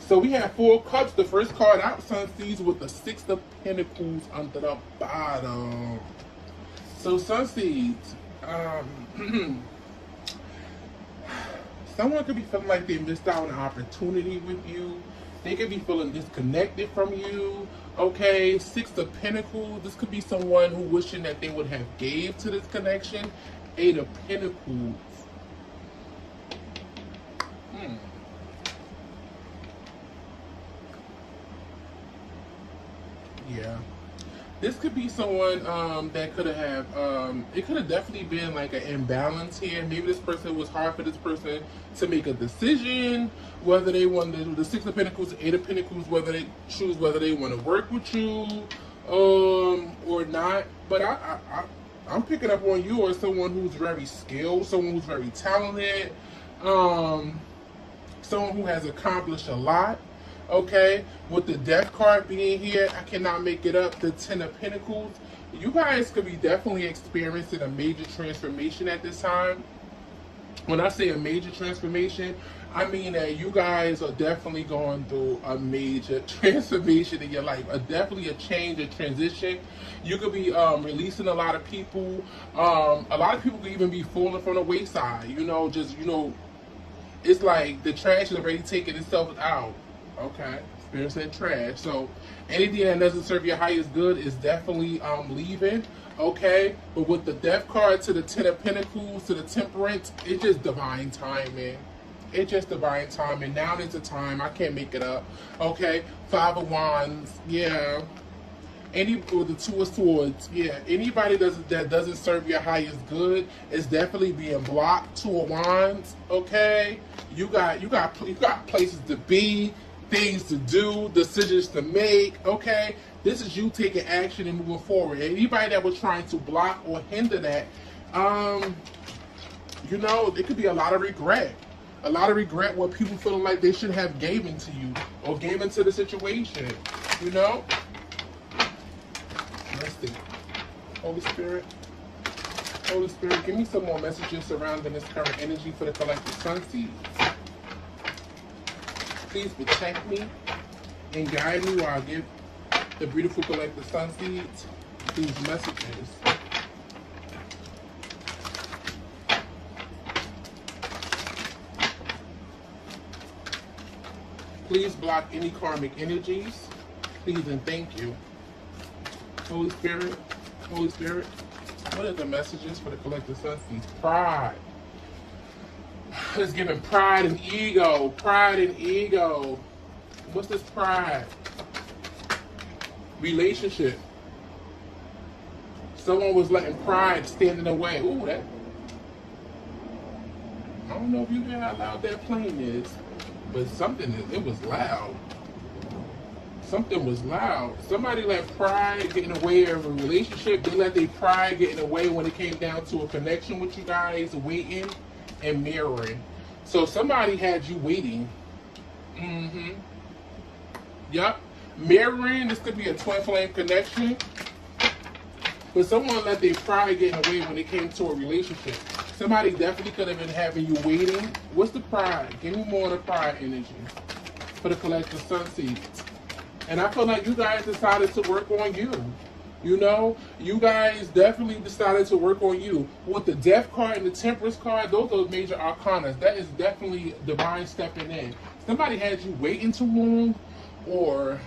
So we have Four Cups. The first card out, Sunseeds, with the Six of Pentacles under the bottom. So Sunseeds, someone could be feeling like they missed out on an opportunity with you. They could be feeling disconnected from you. Okay, Six of Pentacles. This could be someone who wishing that they would have gave to this connection. Eight of Pentacles. Yeah. This could be someone that could have, it could have definitely been like an imbalance here. Maybe this person, it was hard for this person to make a decision, whether they want to do the Six of Pentacles, Eight of Pentacles, whether they choose whether they want to work with you or not. But I'm picking up on you as someone who's very skilled, someone who's very talented, someone who has accomplished a lot. Okay, with the Death card being here, I cannot make it up. The Ten of Pentacles. You guys could be definitely experiencing a major transformation at this time. When I say a major transformation, I mean that you guys are definitely going through a major transformation in your life. Definitely a change, a transition. You could be releasing a lot of people. A lot of people could even be falling from the wayside. You know, just, you know, it's like the trash is already taking itself out. Okay, Spirit said trash. So anything that doesn't serve your highest good is definitely leaving. Okay, but with the Death card to the Ten of Pentacles to the Temperance, it's just divine timing. It's just divine timing. Now is the time. I can't make it up. Okay, Five of Wands. Yeah. With the Two of Swords, yeah. Anybody that doesn't serve your highest good is definitely being blocked. Two of Wands. Okay, you got places to be, things to do, decisions to make. Okay, this is you taking action and moving forward. Anybody that was trying to block or hinder that, you know, it could be a lot of regret. A lot of regret where people feeling like they should have given to you or given to the situation. You know. Let's see. Holy Spirit, give me some more messages surrounding this current energy for the collective Sunseeds. Please protect me and guide me while I give the beautiful collective Sunseeds these messages. Please block any karmic energies. Please and thank you. Holy Spirit, what are the messages for the collective Sunseeds? Pride. It's giving pride and ego. Pride and ego. What's this pride? Relationship. Someone was letting pride stand in the way. Ooh, that. I don't know if you hear how loud that plane is, but it was loud. Something was loud. Somebody let pride get in the way of a relationship. They let their pride get in the way when it came down to a connection with you guys, waiting and mirroring. So somebody had you waiting. Yep. Mirroring, this could be a twin flame connection. But someone let their pride get in the way when it came to a relationship. Somebody definitely could have been having you waiting. What's the pride? Give me more of the pride energy for the collective Sunseeds. And I feel like you guys decided to work on you. You know, you guys definitely decided to work on you. With the Death card and the Temperance card, those are major arcanas. That is definitely divine stepping in. Somebody had you waiting too long, or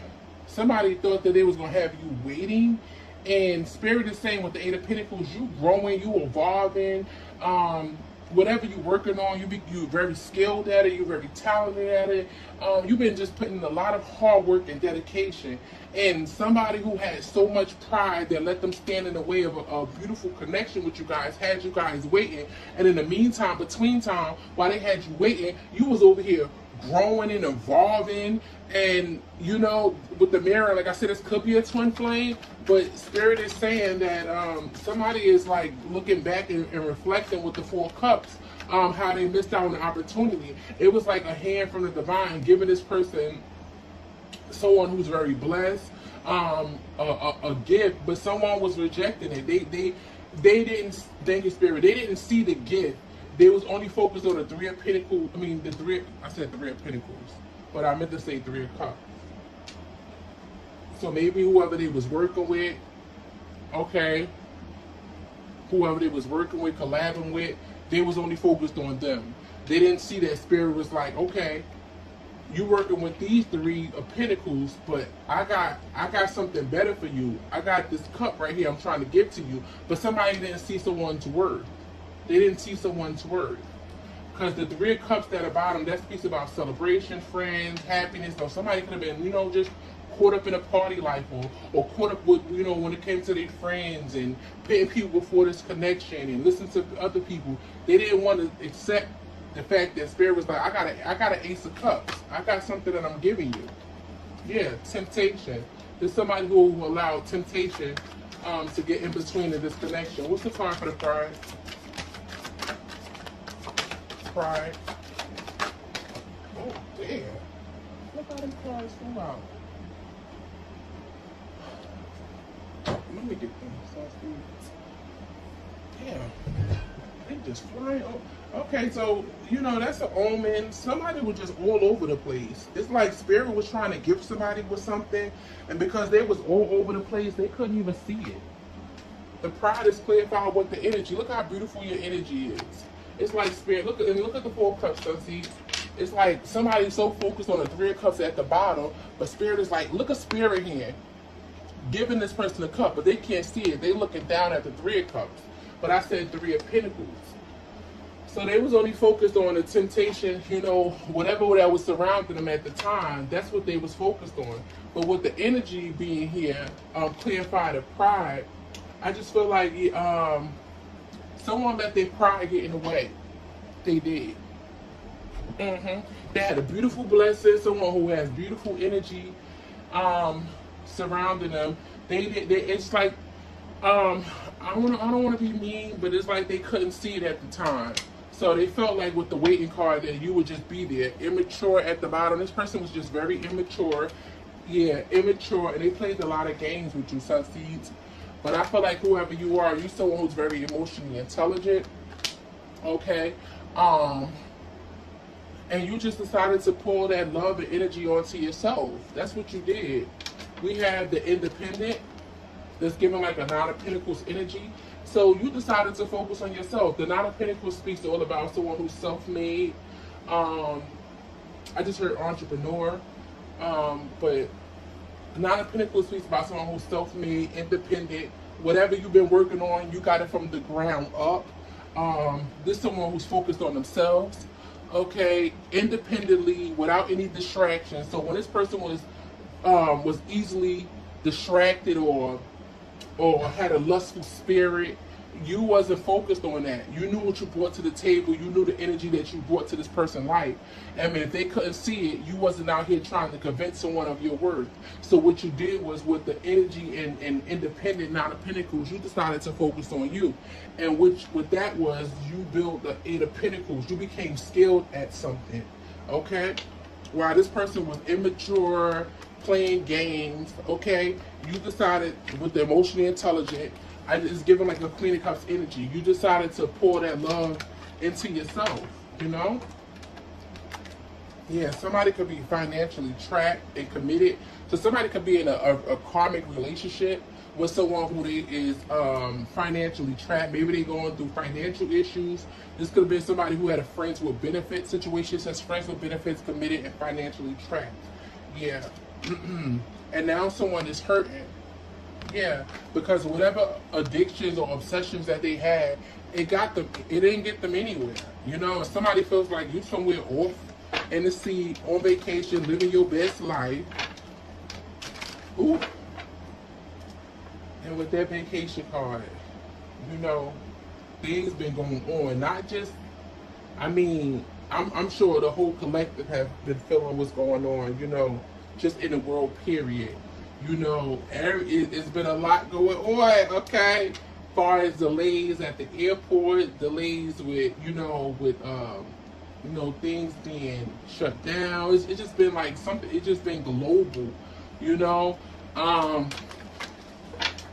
somebody thought that they was going to have you waiting. And Spirit is saying with the Eight of Pentacles, you growing, you evolving. Whatever you're working on, you're very skilled at it, you're very talented at it. You've been just putting a lot of hard work and dedication. And somebody who had so much pride that let them stand in the way of a beautiful connection with you guys, had you guys waiting. And in the meantime, between time, while they had you waiting, you was over here growing and evolving. And, you know, with the mirror, like I said, this could be a twin flame, but Spirit is saying that somebody is like looking back and reflecting with the Four Cups, how they missed out on an opportunity. It was like a hand from the divine giving this person, someone who's very blessed, a gift, but someone was rejecting it. They didn't, thank you, Spirit, they didn't see the gift. They was only focused on the Three of Pentacles. I said Three of Pentacles. but I meant to say Three of Cups. So maybe whoever they was working with, okay, whoever they was working with, collabing with, they was only focused on them. They didn't see that Spirit was like, okay, you working with these Three of Pentacles, but I got something better for you. I got this cup right here I'm trying to give to you. But somebody didn't see someone's worth. They didn't see someone's worth. Because the Three of Cups at the bottom, that speaks about celebration, friends, happiness. So somebody could have been, just caught up in a party life, or caught up with, when it came to their friends and paying people before this connection and listen to other people. They didn't want to accept the fact that Spirit was like, I got an Ace of Cups. I got something that I'm giving you. Yeah, temptation. There's somebody who will allow temptation to get in between of this connection. What's the card for the pride? Pride. Oh, damn. Look how these cards come out. Let me get them. Damn. They just flying. Okay, so, that's an omen. Somebody was just all over the place. It's like Spirit was trying to gift somebody with something, and because they was all over the place, they couldn't even see it. The pride is clarified with the energy. Look how beautiful your energy is. It's like Spirit. Look at the Four of Cups, see? It's like somebody's so focused on the Three of Cups at the bottom, but Spirit is like, look at Spirit here, giving this person a cup, but they can't see it. They looking down at the Three of Cups. But I said Three of Pentacles. So they was only focused on the temptation, whatever that was surrounding them at the time. That's what they was focused on. But with the energy being here, clarify the pride, I just feel like someone let their pride get in the way. They did. They had a beautiful blessing, someone who has beautiful energy surrounding them. It's like, I don't want to be mean, but it's like they couldn't see it at the time. So they felt like with the waiting card that you would just be there. Immature at the bottom. This person was just very immature. Yeah, immature. And they played a lot of games with you, Sun Seeds. But I feel like whoever you are, you're someone who's very emotionally intelligent. Okay? And you just decided to pull that love and energy onto yourself. That's what you did. We have the Independent. That's giving like a Nine of Pentacles energy. So you decided to focus on yourself. The Nine of Pentacles speaks all about someone who's self-made. I just heard entrepreneur. But Nine of Pentacles speaks about someone who's self-made, independent. Whatever you've been working on, you got it from the ground up. This is someone who's focused on themselves. Okay, independently, without any distractions. So when this person was easily distracted or had a lustful spirit, you wasn't focused on that. You knew what you brought to the table. You knew the energy that you brought to this person's life. I mean, if they couldn't see it, you wasn't out here trying to convince someone of your worth. So what you did was, with the energy and Independent Nine of Pentacles, you decided to focus on you. And what that was, you built the Eight of Pentacles. You became skilled at something. Okay? While this person was immature, playing games, okay, you decided with the emotionally intelligent, it's giving like a Queen of Cups energy. You decided to pour that love into yourself, Yeah, somebody could be financially trapped and committed. So somebody could be in a karmic relationship with someone who is financially trapped. Maybe they're going through financial issues. This could have been somebody who had a friends with benefits situation, says friends with benefits, committed, and financially trapped. Yeah. And now someone is hurting. Yeah, because whatever addictions or obsessions that they had, it didn't get them anywhere. If somebody feels like you somewhere off in the sea, on vacation, living your best life. Ooh. And with that vacation card, things been going on. Not just, I'm sure the whole collective have been feeling what's going on, just in the world, period. It's been a lot going on, okay? As far as delays at the airport, delays with, things being shut down. It's just been like something, it's just been global,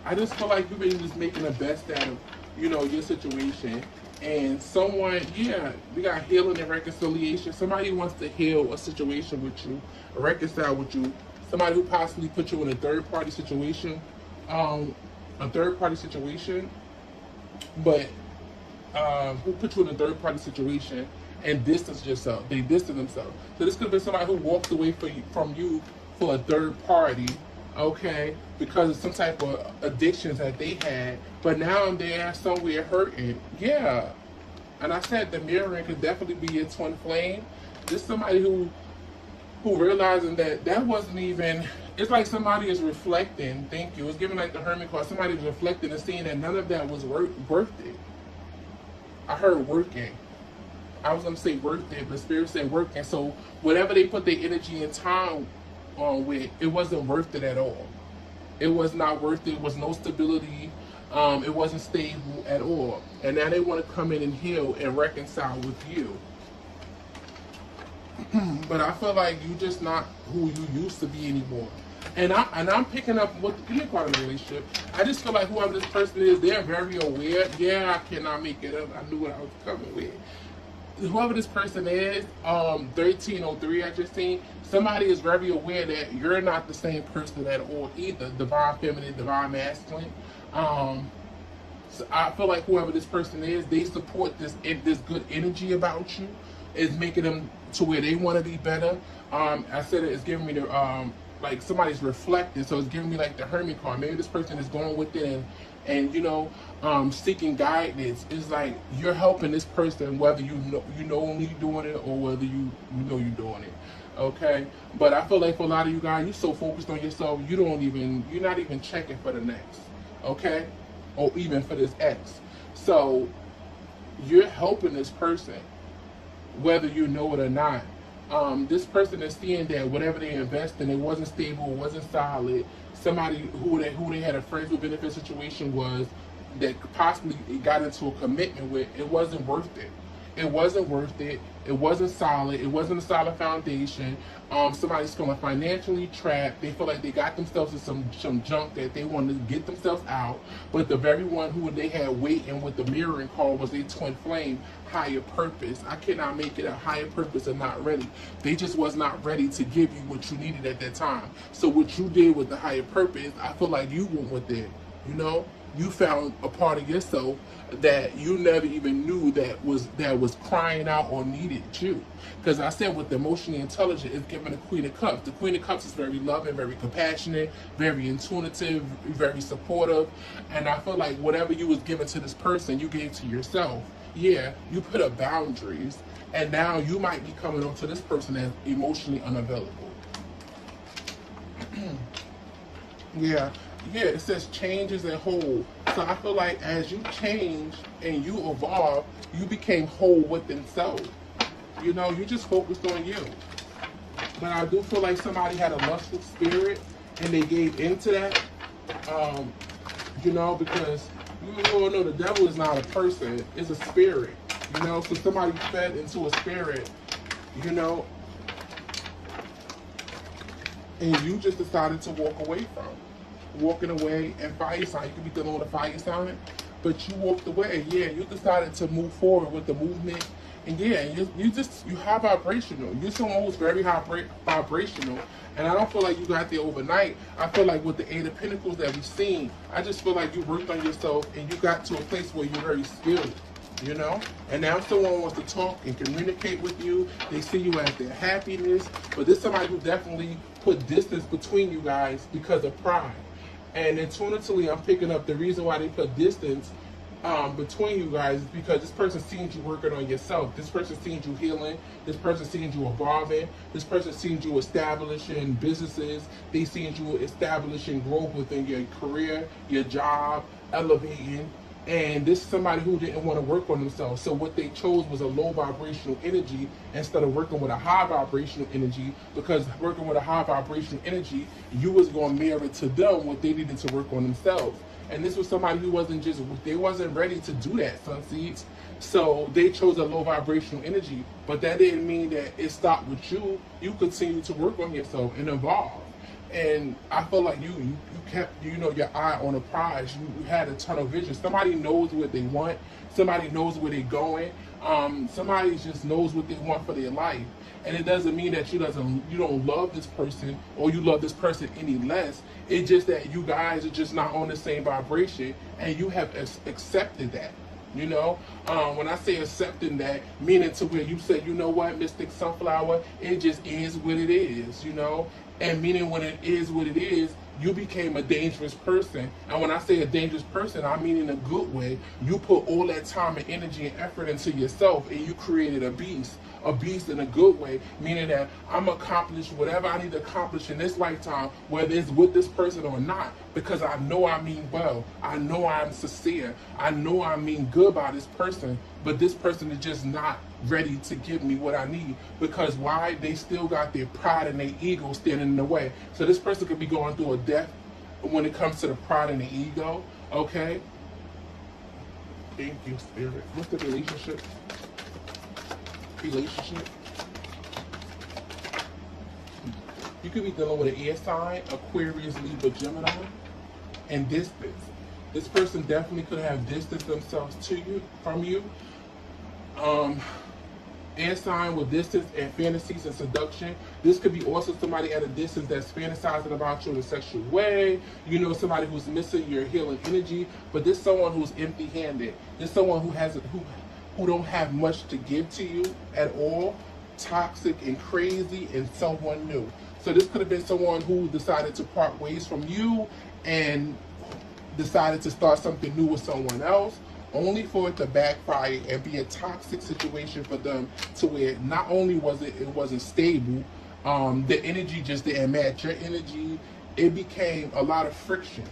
I just feel like you've been just making the best out of, your situation. And someone, yeah, we got healing and reconciliation. Somebody wants to heal a situation with you, reconcile with you. Somebody who possibly put you in a third party situation, a third party situation, but who put you in a third party situation and distance yourself. They distance themselves. So this could have been somebody who walked away from you for a third party, okay, because of some type of addictions that they had, but now they're somewhere hurting. Yeah. And I said the mirroring could definitely be your twin flame. This somebody who realizing that wasn't even, it's like somebody is reflecting, thank you, it's giving like the Hermit card, somebody is reflecting and seeing that none of that was worth it. I heard working. I was going to say worth it, but Spirit said working. So whatever they put their energy and time on with, it wasn't worth it at all. It was not worth it. It was no stability. It wasn't stable at all. And now they want to come in and heal and reconcile with you. But I feel like you're just not who you used to be anymore. And I'm picking up what the unique part of the relationship. I just feel like whoever this person is, they're very aware. Yeah, I cannot make it up. I knew what I was coming with. Whoever this person is, 1303 I just seen, somebody is very aware that you're not the same person at all either. Divine feminine, divine masculine. So I feel like whoever this person is, they support this good energy about you. It's making them to where they want to be better. I said it's giving me the like somebody's reflecting, so it's giving me like the Hermit card. Maybe this person is going with it and you know, seeking guidance. It's like you're helping this person, whether you know only doing it or whether you know you're doing it. Okay, but I feel like for a lot of you guys, you're so focused on yourself, you're not even checking for the next. Okay, or even for this ex. So you're helping this person, whether you know it or not. This person is seeing that whatever they invest in, it wasn't stable, it wasn't solid. Somebody who they had a friends with benefit situation was that possibly got into a commitment with, it wasn't worth it. It wasn't worth it. It wasn't solid. It wasn't a solid foundation. Somebody's feeling financially trapped. They feel like they got themselves in some junk that they want to get themselves out. But the very one who they had waiting with the mirroring call was their twin flame, higher purpose. I cannot make it a higher purpose and not ready. They just was not ready to give you what you needed at that time. So what you did with the higher purpose, I feel like you went with it. You know, you found a part of yourself that you never even knew that was crying out or needed you. Because I said with the emotionally intelligent, it's given the Queen of Cups. The Queen of Cups is very loving, very compassionate, very intuitive, very supportive. And I feel like whatever you was giving to this person, you gave to yourself. Yeah, you put up boundaries. And now you might be coming on to this person as emotionally unavailable. Yeah, it says changes and whole. So I feel like as you change and you evolve, you became whole within self. You know, you just focused on you. But I do feel like somebody had a lustful spirit and they gave into that. You know, because you all know the devil is not a person, it's a spirit. You know, so somebody fed into a spirit, you know, and you just decided to walk away from. Walking away and fire sign. You could be dealing with a fire sign, but you walked away. Yeah, you decided to move forward with the movement. And yeah, you high vibrational. You're someone who's very high vibrational. And I don't feel like you got there overnight. I feel like with the Eight of Pentacles that we've seen, I just feel like you worked on yourself and you got to a place where you're very skilled. You know, and now someone wants to talk and communicate with you. They see you as their happiness, but this is somebody who definitely put distance between you guys because of pride. And intuitively, I'm picking up the reason why they put distance between you guys is because this person sees you working on yourself. This person sees you healing. This person sees you evolving. This person sees you establishing businesses. They sees you establishing growth within your career, your job, elevating. And this is somebody who didn't want to work on themselves. So what they chose was a low vibrational energy instead of working with a high vibrational energy, because working with a high vibrational energy, you was going to mirror to them what they needed to work on themselves. And this was somebody who they wasn't ready to do that, Sun Seeds. So they chose a low vibrational energy, but that didn't mean that it stopped with you. You continue to work on yourself and evolve. And I feel like you kept, you know, your eye on the prize. You had a tunnel vision. Somebody knows what they want. Somebody knows where they're going. Somebody just knows what they want for their life. And it doesn't mean that you don't love this person or you love this person any less. It's just that you guys are just not on the same vibration, and you have accepted that. You know, when I say accepting that, meaning to where you say, you know what, Mystic Sunflower, it just is what it is, you know, and meaning when it is what it is, you became a dangerous person. And when I say a dangerous person, I mean in a good way. You put all that time and energy and effort into yourself, and you created a beast in a good way, meaning that I'm accomplish whatever I need to accomplish in this lifetime, whether it's with this person or not, because I know I mean well, I know I'm sincere, I know I mean good by this person, but this person is just not ready to give me what I need. Because why? They still got their pride and their ego standing in the way. So this person could be going through a death when it comes to the pride and the ego. Okay, thank you, Spirit. What's the relationship? You could be dealing with an air sign, Aquarius, Libra, Gemini, and distance. This person definitely could have distanced themselves from you. Air sign with distance and fantasies and seduction. This could be also somebody at a distance that's fantasizing about you in a sexual way. You know, somebody who's missing your healing energy, but this someone who's empty-handed. This someone who don't have much to give to you at all, toxic and crazy, and someone new. So this could have been someone who decided to part ways from you and decided to start something new with someone else, only for it to backfire and be a toxic situation for them, to where not only wasn't stable, the energy just didn't match your energy. It became a lot of friction.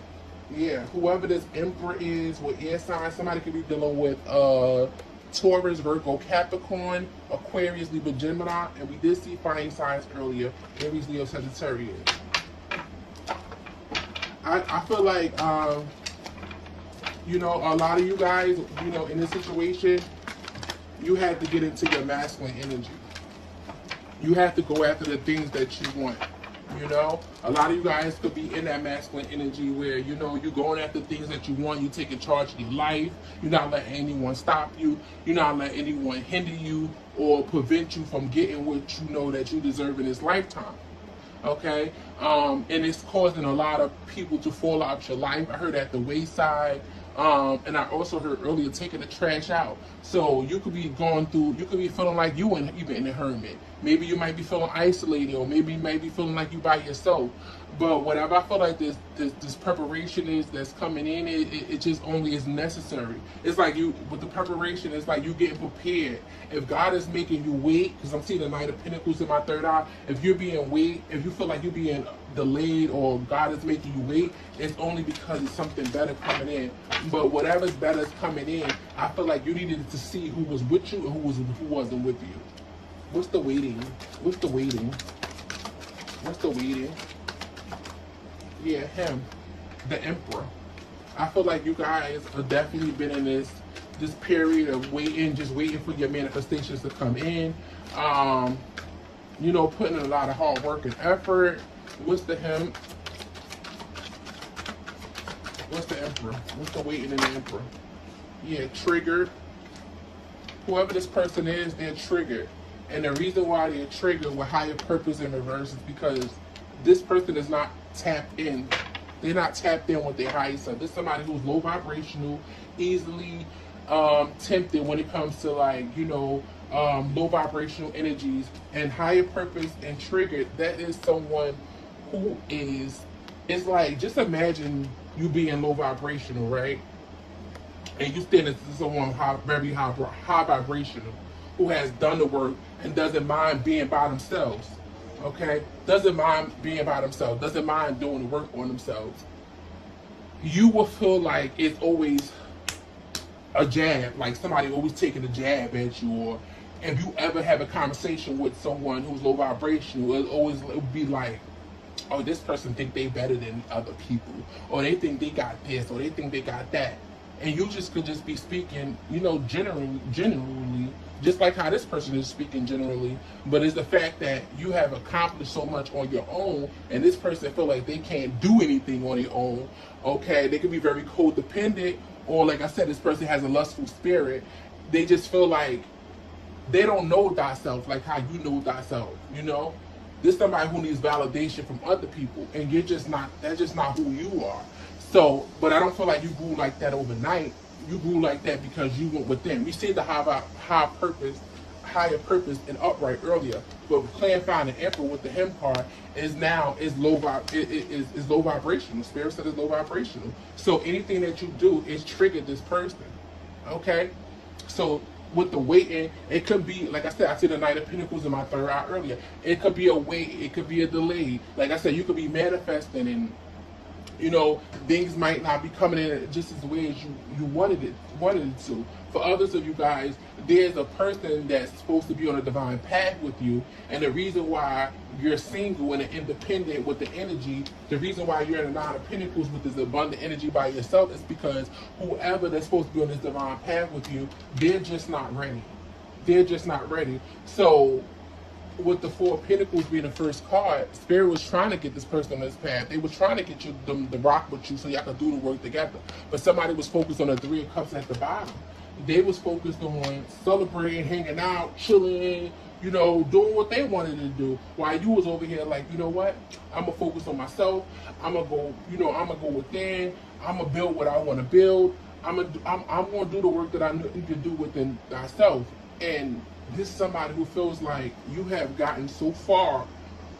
Yeah, whoever this Emperor is with air signs, somebody could be dealing with Taurus, Virgo, Capricorn, Aquarius, Libra, Gemini, and we did see fire signs earlier, Aries, Leo, Sagittarius. I feel like, you know, a lot of you guys, you know, in this situation, you had to get into your masculine energy. You have to go after the things that you want. You know, a lot of you guys could be in that masculine energy where, you know, you're going after things that you want. You're taking charge of your life. You're not letting anyone stop you. You're not letting anyone hinder you or prevent you from getting what you know that you deserve in this lifetime. Okay? And it's causing a lot of people to fall out your life. I heard at the wayside. And I also heard earlier, taking the trash out. So you could be going through, you could be feeling like you even in a hermit. Maybe you might be feeling isolated, or maybe you might be feeling like you by yourself. But whatever I feel like this preparation is that's coming in, it just only is necessary. It's like you, with the preparation, it's like you getting prepared. If God is making you wait, because I'm seeing the Knight of Pentacles in my third eye, if you're being wait, if you feel like you're being delayed or God is making you wait, it's only because it's something better coming in. But whatever's better is coming in, I feel like you needed to see who was with you and who wasn't with you. What's the waiting? What's the waiting? What's the waiting? Yeah, him, the Emperor. I feel like you guys have definitely been in this period of waiting, just waiting for your manifestations to come in. You know, putting in a lot of hard work and effort. What's the him? What's the Emperor? What's the waiting in the Emperor? Yeah, triggered. Whoever this person is, they're triggered. And the reason why they're triggered with higher purpose in reverse is because this person is not tapped in. They're not tapped in with their higher self. This is somebody who's low vibrational, easily tempted when it comes to, like, you know, low vibrational energies. And higher purpose and triggered, that is someone who is, it's like, just imagine you being low vibrational, right? And you stand as someone very high vibrational, who has done the work and doesn't mind being by themselves. Okay? Doesn't mind being by themselves. Doesn't mind doing the work on themselves. You will feel like it's always a jab, like somebody always taking a jab at you. Or if you ever have a conversation with someone who's low vibrational, it'll be like, oh, this person think they better than other people, or they think they got this, or they think they got that. and you just could just be speaking, generally, just like how this person is speaking generally. But it's the fact that you have accomplished so much on your own, and this person feel like they can't do anything on their own. Okay, they can be very codependent, or like I said, this person has a lustful spirit. They just feel like they don't know thyself like how you know thyself. This is somebody who needs validation from other people, and you're just not. That's just not who you are. So, but I don't feel like you grew like that overnight. You grew like that because you went within. We see the higher purpose, and upright earlier, but playing find the emperor with the him card is low vibrational. Spirit said it's low vibrational. So anything that you do is trigger this person. Okay, so with the waiting, it could be, like I said, I see the Knight of Pentacles in my third eye earlier. It could be a wait, it could be a delay. Like I said, you could be manifesting, and things might not be coming in just as the way as you wanted it to. For others of you guys, there's a person that's supposed to be on a divine path with you, and the reason why you're single and independent with the energy, the reason why you're in the Nine of Pentacles with this abundant energy by yourself, is because whoever that's supposed to be on this divine path with you, they're just not ready. They're just not ready. So with the Four of Pentacles being the first card, Spirit was trying to get this person on this path. They were trying to get you to rock with you so y'all could do the work together. But somebody was focused on the Three of Cups at the bottom. They was focused on celebrating, hanging out, chilling, doing what they wanted to do. While you was over here like, you know what? I'm gonna focus on myself. I'm gonna go, I'm gonna go within. I'm gonna build what I want to build. I'm gonna do the work that I need to do within myself. And this is somebody who feels like you have gotten so far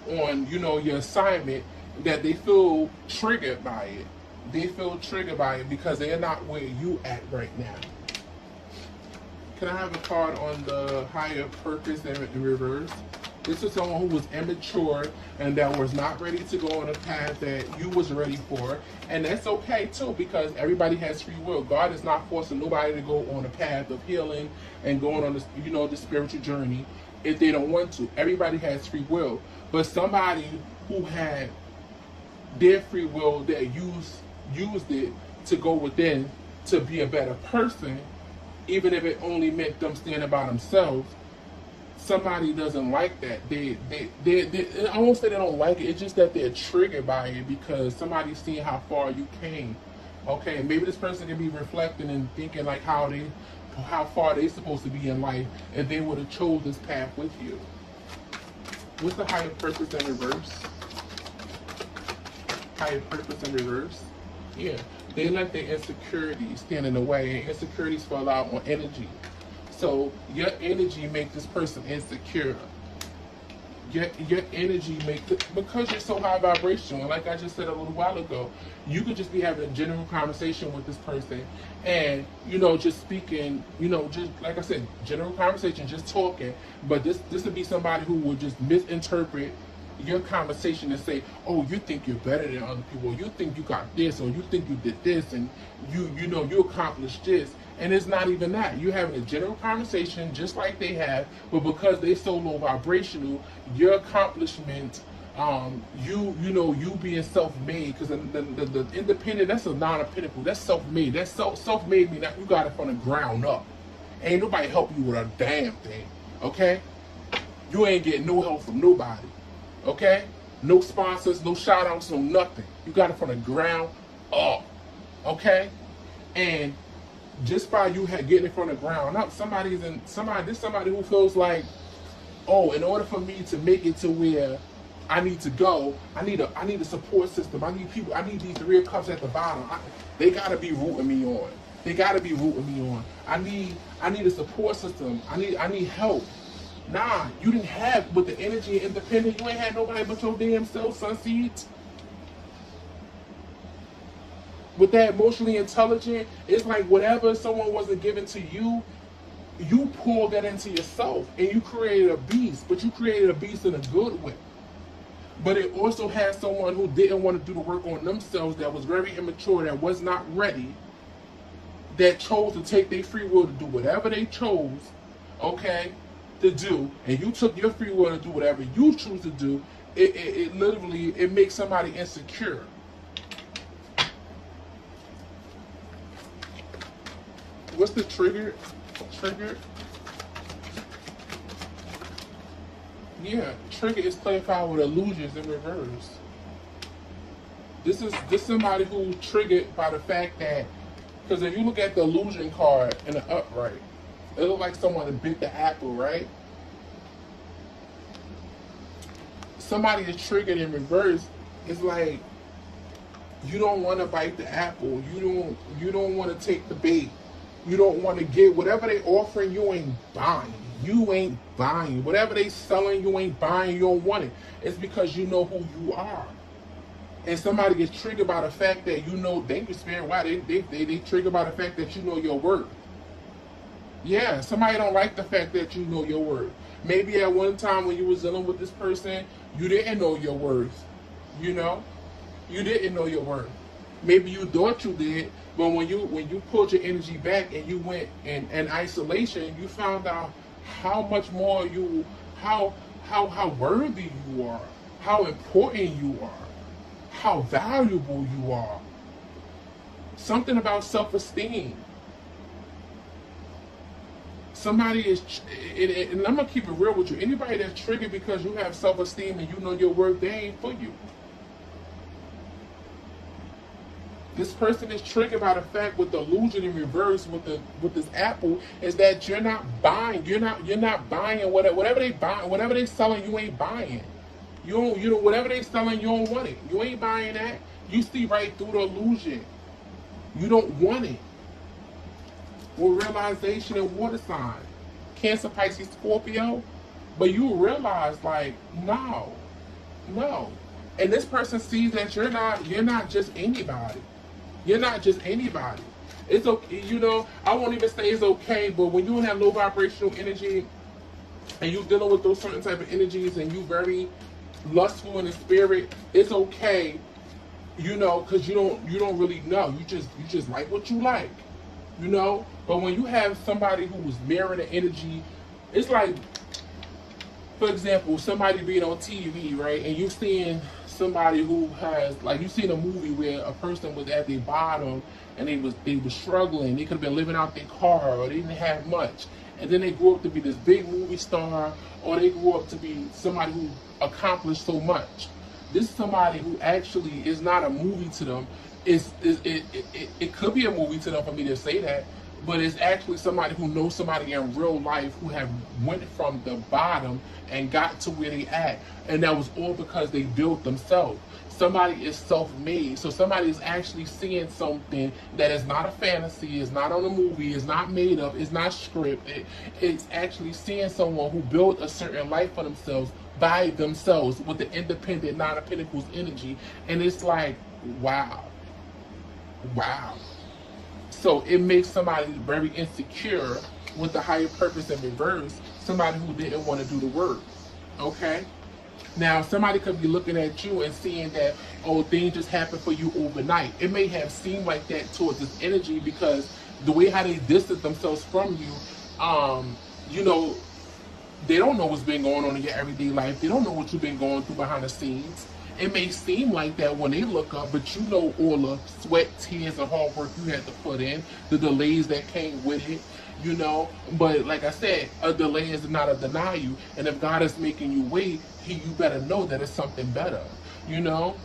on, your assignment that they feel triggered by it. They feel triggered by it because they're not where you at right now. Can I have a card on the higher purpose in reverse? This is someone who was immature and that was not ready to go on a path that you was ready for. And that's okay too, because everybody has free will. God is not forcing nobody to go on a path of healing and going on this, the spiritual journey if they don't want to. Everybody has free will. But somebody who had their free will that used it to go within to be a better person, even if it only meant them standing by themselves, somebody doesn't like that. They I won't say they don't like it. It's just that they're triggered by it because somebody's seeing how far you came. Okay, maybe this person can be reflecting and thinking like how far they supposed to be in life if they would have chose this path with you. What's the higher purpose in reverse? Higher purpose in reverse? Yeah. They let their insecurities stand in the way, and insecurities fall out on energy. So your energy makes this person insecure. Your energy makes it, because you're so high vibrational. And like I just said a little while ago, you could just be having a general conversation with this person, and just speaking, just like I said, general conversation, just talking. But this would be somebody who would just misinterpret your conversation and say, oh, you think you're better than other people, you think you got this, or you think you did this, and you accomplished this. And it's not even that. You're having a general conversation just like they have, but because they're so low vibrational, your accomplishment, you being self-made, because the independent, that's a Nine of Pentacles, that's self-made. That's self-made means that you got it from the ground up. Ain't nobody help you with a damn thing, okay? You ain't getting no help from nobody. Okay? No sponsors, no shout outs, no nothing. You got it from the ground up. Okay? And just by you getting it from the ground up, this somebody who feels like, oh, in order for me to make it to where I need to go, I need a support system. I need people, I need these Three of Cups at the bottom. They gotta be rooting me on. They gotta be rooting me on. I need a support system. I need help. Nah, you didn't have, with the energy and independent, you ain't had nobody but your damn self, sunseeds. With that emotionally intelligent, it's like whatever someone wasn't given to you, you pulled that into yourself and you created a beast, but you created a beast in a good way. But it also had someone who didn't want to do the work on themselves, that was very immature, that was not ready, that chose to take their free will to do whatever they chose, okay, to do, and you took your free will to do whatever you choose to do. It literally makes somebody insecure. what's the trigger? Trigger? Yeah, trigger is clarified with illusions in reverse. This is somebody who triggered by the fact that, because if you look at the illusion card in the upright, it looks like someone bit the apple, right? Somebody is triggered in reverse. It's like you don't want to bite the apple. You don't want to take the bait. You don't want to get whatever they offering. You ain't buying. You ain't buying. Whatever they selling, you ain't buying. You don't want it. It's because you know who you are. And somebody gets triggered by the fact that you know, thank you, Spirit. Why they triggered by the fact that you know your worth. Yeah, somebody don't like the fact that you know your worth. Maybe at one time when you was dealing with this person, you didn't know your worth. You know, you didn't know your worth. Maybe you thought you did, but when you pulled your energy back and you went in isolation, you found out how much more how worthy you are, how important you are, how valuable you are. Something about self-esteem. Somebody is, and I'm gonna keep it real with you. Anybody that's triggered because you have self-esteem and you know your worth, they ain't for you. This person is triggered by the fact with the illusion in reverse with this apple is that you're not buying. You're not buying whatever they buy, whatever they selling. You ain't buying. You know whatever they selling, you don't want it. You ain't buying that. You see right through the illusion. You don't want it. With realization and water sign, Cancer, Pisces, Scorpio, but you realize like no, and this person sees that you're not just anybody. You're not just anybody. It's okay, you know. I won't even say it's okay, but when you have low vibrational energy and you're dealing with those certain type of energies and you very lustful in the spirit, it's okay, you know, because you don't really know. You just like what you like, you know. But when you have somebody who is mirroring the energy, it's like, for example, somebody being on TV, right, and you're seeing somebody who has, like, you seen a movie where a person was at their bottom and they was struggling. They could have been living out their car, or they didn't have much, and then they grew up to be this big movie star, or they grew up to be somebody who accomplished so much. This is somebody who actually is not a movie to them. It could be a movie to them for me to say that, but it's actually somebody who knows somebody in real life who have went from the bottom and got to where they at, and that was all because they built themselves. Somebody is self-made, so somebody is actually seeing something that is not a fantasy, is not on a movie, is not made up, is not scripted. It's actually seeing someone who built a certain life for themselves by themselves with the independent Nine of Pentacles energy, and it's like, wow. So it makes somebody very insecure with the higher purpose in reverse, somebody who didn't want to do the work, okay? Now, somebody could be looking at you and seeing that, oh, things just happen for you overnight. It may have seemed like that towards this energy because the way how they distance themselves from you, you know, they don't know what's been going on in your everyday life. They don't know what you've been going through behind the scenes. It may seem like that when they look up, but you know all the sweat, tears, and hard work you had to put in, the delays that came with it, you know. But like I said, a delay is not a denial. And if God is making you wait, you better know that it's something better, you know.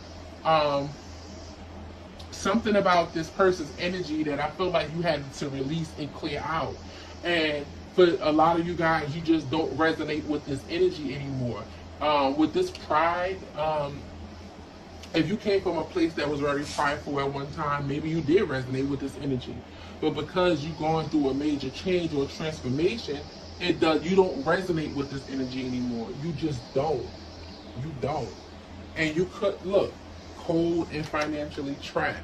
Something about this person's energy that I feel like you had to release and clear out. And for a lot of you guys, you just don't resonate with this energy anymore. With this pride, if you came from a place that was very prideful at one time, maybe you did resonate with this energy. But because you're going through a major change or transformation, you don't resonate with this energy anymore. You just don't. You don't. And you could, look, cold and financially trapped.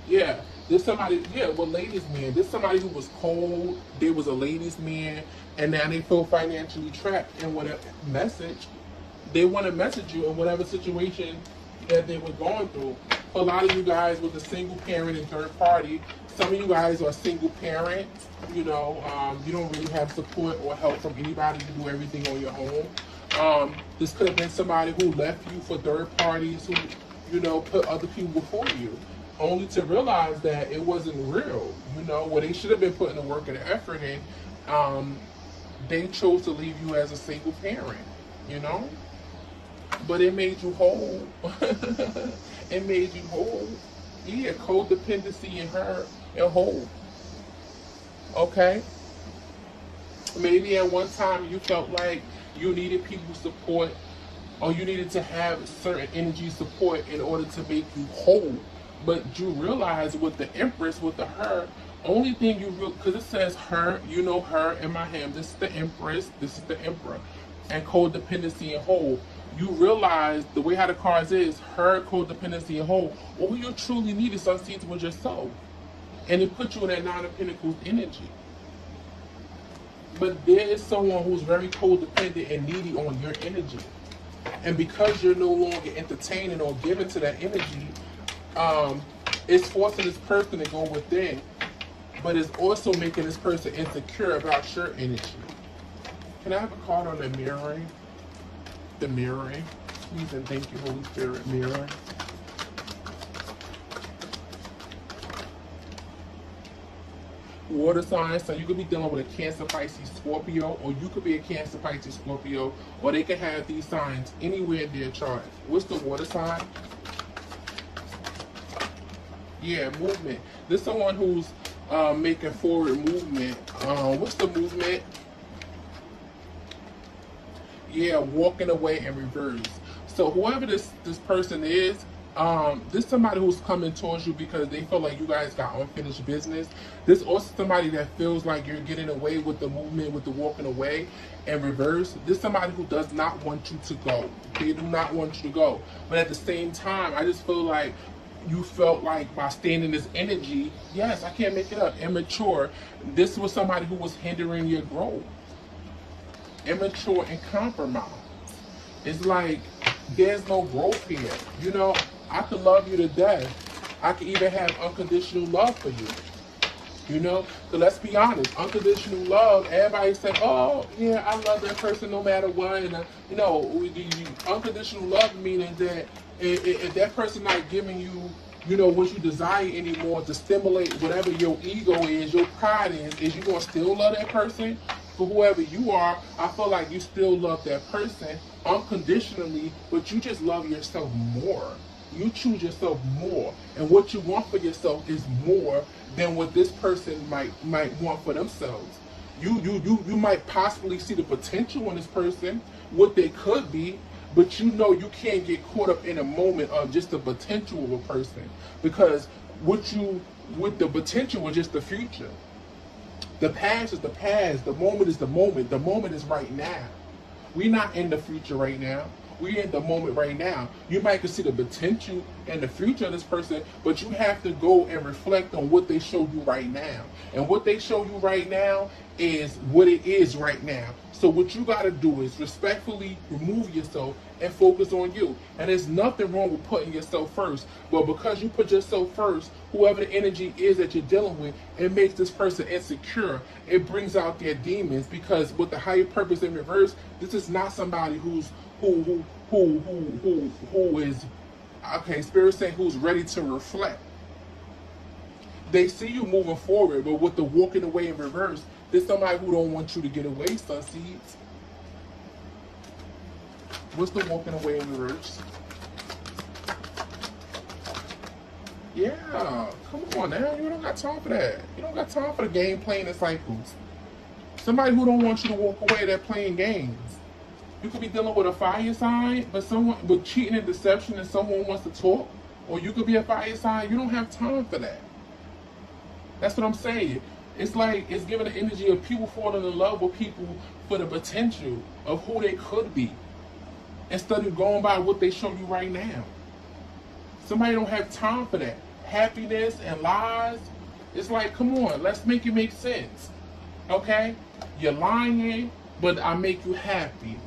Yeah, there's somebody, well, ladies' man. There's somebody who was cold, they was a ladies' man, and now they feel financially trapped in whatever message. They want to message you in whatever situation that they were going through. For a lot of you guys with a single parent and third party, some of you guys are single parents, you know, you don't really have support or help from anybody to do everything on your own. This could have been somebody who left you for third parties who, you know, put other people before you. only to realize that it wasn't real. You know, where they should have been putting the work and the effort in, they chose to leave you as a single parent, you know? But it made you whole. It made you whole. Yeah, codependency in her and whole. Okay? Maybe at one time you felt like you needed people's support, or you needed to have certain energy support in order to make you whole. But you realize with the Empress, with the her, only thing you because it says her, you know her in my hand. This is the Empress, this is the Emperor, and codependency and whole. You realize the way how the cards is, her, codependency and whole. All you truly need is Sunseeds with yourself, and it puts you in that Nine of Pentacles energy. But there is someone who's very codependent and needy on your energy. And because you're no longer entertaining or giving to that energy, it's forcing this person to go within, but it's also making this person insecure about your energy. Can I have a card on the mirroring? The mirroring. Please and thank you, Holy Spirit. Mirroring. Water signs, so you could be dealing with a Cancer, Pisces, Scorpio, or you could be a Cancer, Pisces, Scorpio, or they could have these signs anywhere in their chart. What's the water sign? Yeah, movement. This is someone who's making forward movement. What's the movement? Yeah, walking away in reverse. So whoever this person is, this is somebody who's coming towards you because they feel like you guys got unfinished business. This is also somebody that feels like you're getting away with the movement, with the walking away in reverse. This is somebody who does not want you to go. They do not want you to go. But at the same time, I just feel like you felt like by staying in this energy, yes, I can't make it up, immature. This was somebody who was hindering your growth. Immature and compromised. It's like there's no growth here. You know, I could love you to death. I could even have unconditional love for you. You know, so let's be honest. Unconditional love, everybody say, oh, yeah, I love that person no matter what. And, you know, unconditional love meaning that if that person not giving you, you know, what you desire anymore to stimulate whatever your ego is, your pride is you going to still love that person? For whoever you are, I feel like you still love that person unconditionally, but you just love yourself more. You choose yourself more, and what you want for yourself is more than what this person might want for themselves. You might possibly see the potential in this person, what they could be, but you know you can't get caught up in a moment of just the potential of a person, because with the potential is just the future. The past is the past. The moment is the moment. The moment is right now. We're not in the future right now. We're in the moment right now. You might can see the potential and the future of this person, but you have to go and reflect on what they show you right now. And what they show you right now is what it is right now. So what you got to do is respectfully remove yourself and focus on you. And there's nothing wrong with putting yourself first. But because you put yourself first, whoever the energy is that you're dealing with, it makes this person insecure. It brings out their demons, because with the higher purpose in reverse, this is not somebody who is, okay, Spirit saying who's ready to reflect. They see you moving forward, but with the walking away in reverse, there's somebody who don't want you to get away, Sunseeds. What's the walking away in reverse? Yeah, come on now. You don't got time for that. You don't got time for the game playing in cycles. Somebody who don't want you to walk away, they're playing games. You could be dealing with a fire sign, but someone with cheating and deception and someone wants to talk. Or you could be a fire sign. You don't have time for that. That's what I'm saying. It's like it's giving the energy of people falling in love with people for the potential of who they could be, instead of going by what they show you right now. Somebody don't have time for that. Happiness and lies. It's like, come on, let's make it make sense. Okay? You're lying, but I make you happy.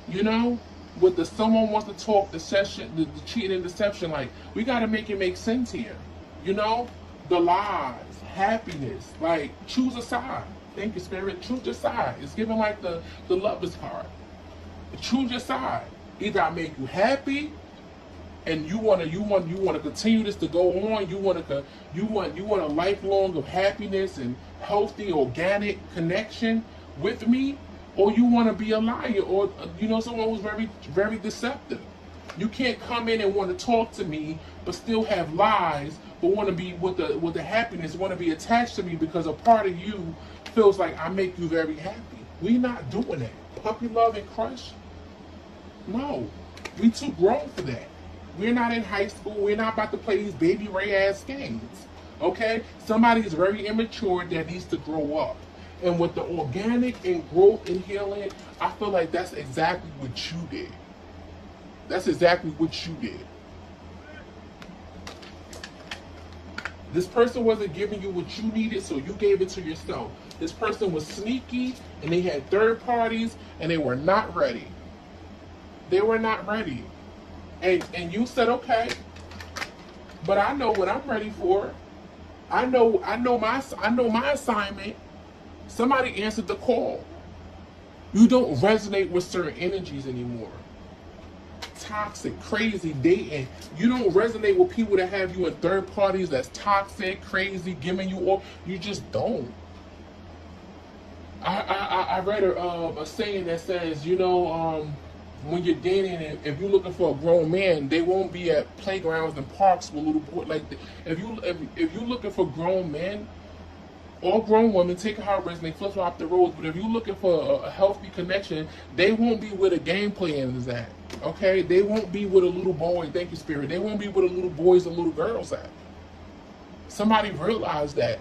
You know? With the someone wants to talk, the cheating and deception, like, we got to make it make sense here. You know? The lies, happiness, like, choose a side. Thank you, Spirit. Choose your side. It's giving like the Lovers card. Choose your side. Either I make you happy and you want to continue this to go on. You want a lifelong of happiness and healthy, organic connection with me, or you want to be a liar, or someone who's very, very deceptive. You can't come in and want to talk to me, but still have lies, but want to be with the happiness, want to be attached to me because a part of you feels like I make you very happy. We're not doing that. Puppy love and crush? No. We too grown for that. We're not in high school. We're not about to play these baby Ray ass games. Okay? Somebody is very immature that needs to grow up. And with the organic and growth and healing, I feel like that's exactly what you did. That's exactly what you did. This person wasn't giving you what you needed, so you gave it to yourself. This person was sneaky, and they had third parties, and they were not ready. They were not ready. And you said, okay, but I know what I'm ready for. I know my assignment. Somebody answered the call. You don't resonate with certain energies anymore. Toxic, crazy dating. You don't resonate with people that have you in third parties that's toxic, crazy, giving you all. You just don't. I read a saying that says, when you're dating, if you're looking for a grown man, they won't be at playgrounds and parks with little boys. Like, if you're looking for grown men or grown women, take a high risk and they flip flop the roads. But if you're looking for a healthy connection, they won't be where the game plan is at. Okay, they won't be with a little boy. Thank you, Spirit. They won't be with the little boys and little girls at. Somebody realized that,